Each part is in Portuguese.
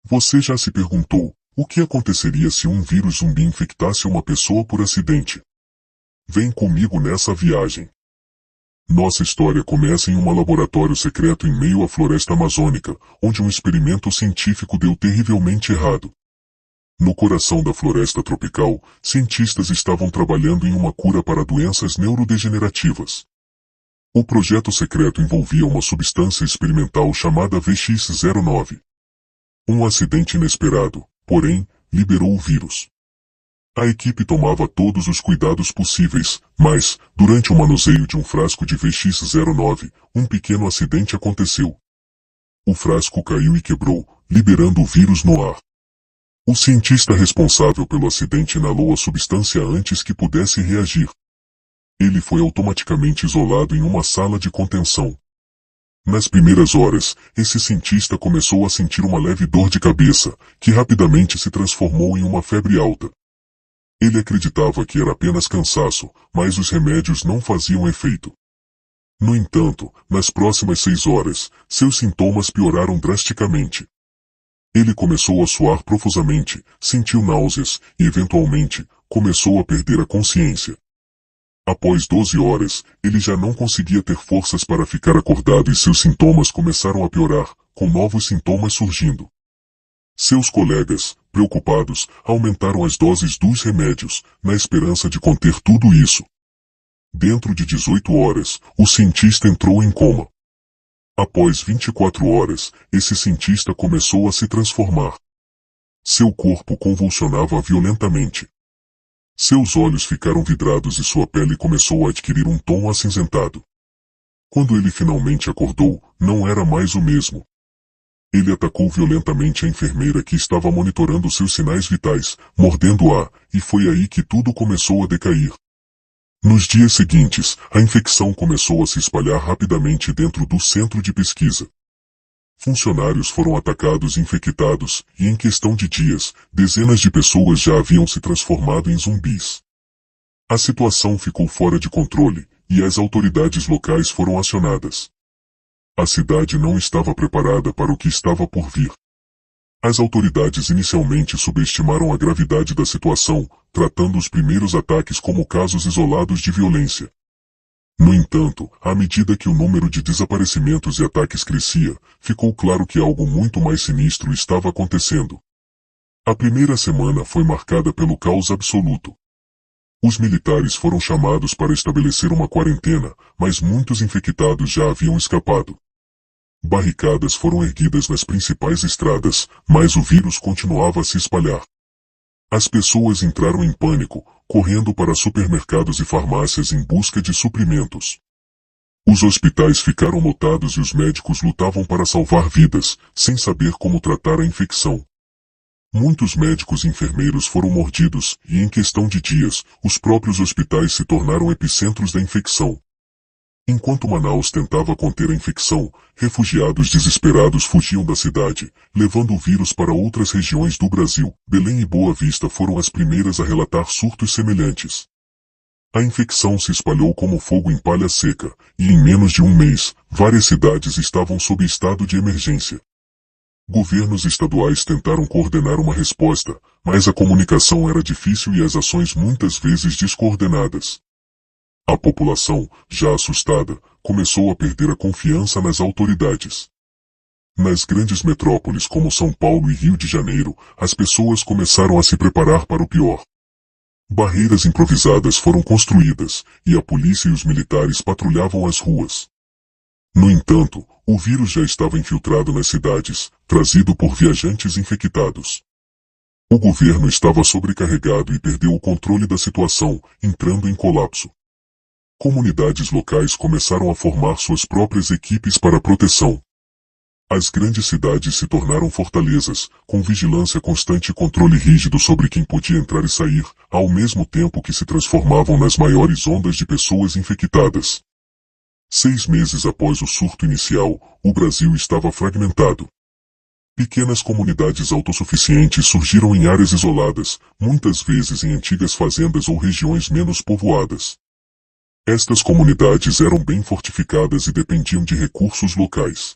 Você já se perguntou, o que aconteceria se um vírus zumbi infectasse uma pessoa por acidente? Vem comigo nessa viagem. Nossa história começa em um laboratório secreto em meio à floresta amazônica, onde um experimento científico deu terrivelmente errado. No coração da floresta tropical, cientistas estavam trabalhando em uma cura para doenças neurodegenerativas. O projeto secreto envolvia uma substância experimental chamada VX-09. Um acidente inesperado, porém, liberou o vírus. A equipe tomava todos os cuidados possíveis, mas, durante o manuseio de um frasco de VX-09, um pequeno acidente aconteceu. O frasco caiu e quebrou, liberando o vírus no ar. O cientista responsável pelo acidente inalou a substância antes que pudesse reagir. Ele foi automaticamente isolado em uma sala de contenção. Nas primeiras horas, esse cientista começou a sentir uma leve dor de cabeça, que rapidamente se transformou em uma febre alta. Ele acreditava que era apenas cansaço, mas os remédios não faziam efeito. No entanto, nas próximas 6 horas, seus sintomas pioraram drasticamente. Ele começou a suar profusamente, sentiu náuseas e, eventualmente, começou a perder a consciência. Após 12 horas, ele já não conseguia ter forças para ficar acordado e seus sintomas começaram a piorar, com novos sintomas surgindo. Seus colegas, preocupados, aumentaram as doses dos remédios, na esperança de conter tudo isso. Dentro de 18 horas, o cientista entrou em coma. Após 24 horas, esse cientista começou a se transformar. Seu corpo convulsionava violentamente. Seus olhos ficaram vidrados e sua pele começou a adquirir um tom acinzentado. Quando ele finalmente acordou, não era mais o mesmo. Ele atacou violentamente a enfermeira que estava monitorando seus sinais vitais, mordendo-a, e foi aí que tudo começou a decair. Nos dias seguintes, a infecção começou a se espalhar rapidamente dentro do centro de pesquisa. Funcionários foram atacados e infectados, e em questão de dias, dezenas de pessoas já haviam se transformado em zumbis. A situação ficou fora de controle, e as autoridades locais foram acionadas. A cidade não estava preparada para o que estava por vir. As autoridades inicialmente subestimaram a gravidade da situação, tratando os primeiros ataques como casos isolados de violência. No entanto, à medida que o número de desaparecimentos e ataques crescia, ficou claro que algo muito mais sinistro estava acontecendo. A primeira semana foi marcada pelo caos absoluto. Os militares foram chamados para estabelecer uma quarentena, mas muitos infectados já haviam escapado. Barricadas foram erguidas nas principais estradas, mas o vírus continuava a se espalhar. As pessoas entraram em pânico, correndo para supermercados e farmácias em busca de suprimentos. Os hospitais ficaram lotados e os médicos lutavam para salvar vidas, sem saber como tratar a infecção. Muitos médicos e enfermeiros foram mordidos, e em questão de dias, os próprios hospitais se tornaram epicentros da infecção. Enquanto Manaus tentava conter a infecção, refugiados desesperados fugiam da cidade, levando o vírus para outras regiões do Brasil. Belém e Boa Vista foram as primeiras a relatar surtos semelhantes. A infecção se espalhou como fogo em palha seca, e em menos de um mês, várias cidades estavam sob estado de emergência. Governos estaduais tentaram coordenar uma resposta, mas a comunicação era difícil e as ações muitas vezes descoordenadas. A população, já assustada, começou a perder a confiança nas autoridades. Nas grandes metrópoles como São Paulo e Rio de Janeiro, as pessoas começaram a se preparar para o pior. Barreiras improvisadas foram construídas, e a polícia e os militares patrulhavam as ruas. No entanto, o vírus já estava infiltrado nas cidades, trazido por viajantes infectados. O governo estava sobrecarregado e perdeu o controle da situação, entrando em colapso. Comunidades locais começaram a formar suas próprias equipes para proteção. As grandes cidades se tornaram fortalezas, com vigilância constante e controle rígido sobre quem podia entrar e sair, ao mesmo tempo que se transformavam nas maiores ondas de pessoas infectadas. 6 meses após o surto inicial, o Brasil estava fragmentado. Pequenas comunidades autossuficientes surgiram em áreas isoladas, muitas vezes em antigas fazendas ou regiões menos povoadas. Estas comunidades eram bem fortificadas e dependiam de recursos locais.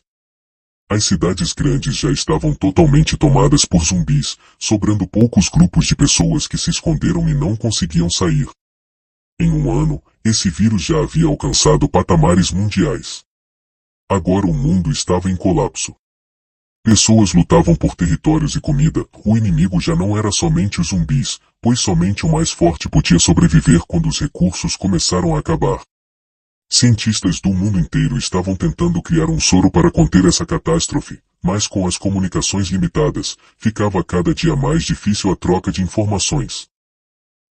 As cidades grandes já estavam totalmente tomadas por zumbis, sobrando poucos grupos de pessoas que se esconderam e não conseguiam sair. Em um ano, esse vírus já havia alcançado patamares mundiais. Agora o mundo estava em colapso. Pessoas lutavam por territórios e comida. O inimigo já não era somente os zumbis, pois somente o mais forte podia sobreviver quando os recursos começaram a acabar. Cientistas do mundo inteiro estavam tentando criar um soro para conter essa catástrofe, mas com as comunicações limitadas, ficava cada dia mais difícil a troca de informações.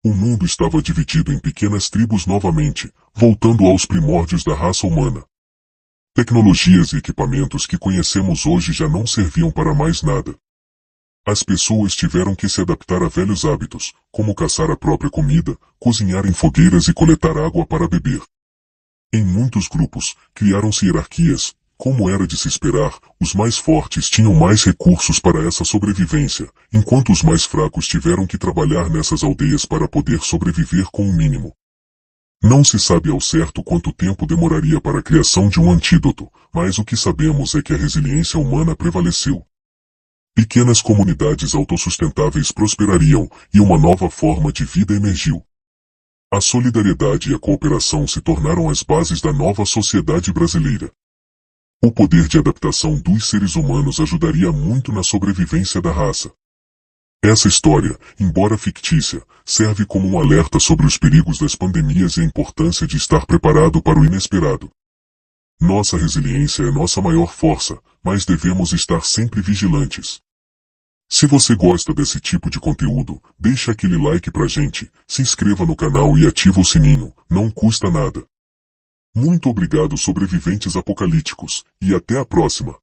O mundo estava dividido em pequenas tribos novamente, voltando aos primórdios da raça humana. Tecnologias e equipamentos que conhecemos hoje já não serviam para mais nada. As pessoas tiveram que se adaptar a velhos hábitos, como caçar a própria comida, cozinhar em fogueiras e coletar água para beber. Em muitos grupos, criaram-se hierarquias. Como era de se esperar, os mais fortes tinham mais recursos para essa sobrevivência, enquanto os mais fracos tiveram que trabalhar nessas aldeias para poder sobreviver com o mínimo. Não se sabe ao certo quanto tempo demoraria para a criação de um antídoto, mas o que sabemos é que a resiliência humana prevaleceu. Pequenas comunidades autossustentáveis prosperariam, e uma nova forma de vida emergiu. A solidariedade e a cooperação se tornaram as bases da nova sociedade brasileira. O poder de adaptação dos seres humanos ajudaria muito na sobrevivência da raça. Essa história, embora fictícia, serve como um alerta sobre os perigos das pandemias e a importância de estar preparado para o inesperado. Nossa resiliência é nossa maior força, mas devemos estar sempre vigilantes. Se você gosta desse tipo de conteúdo, deixa aquele like pra gente, se inscreva no canal e ativa o sininho, não custa nada. Muito obrigado, sobreviventes apocalípticos, e até a próxima.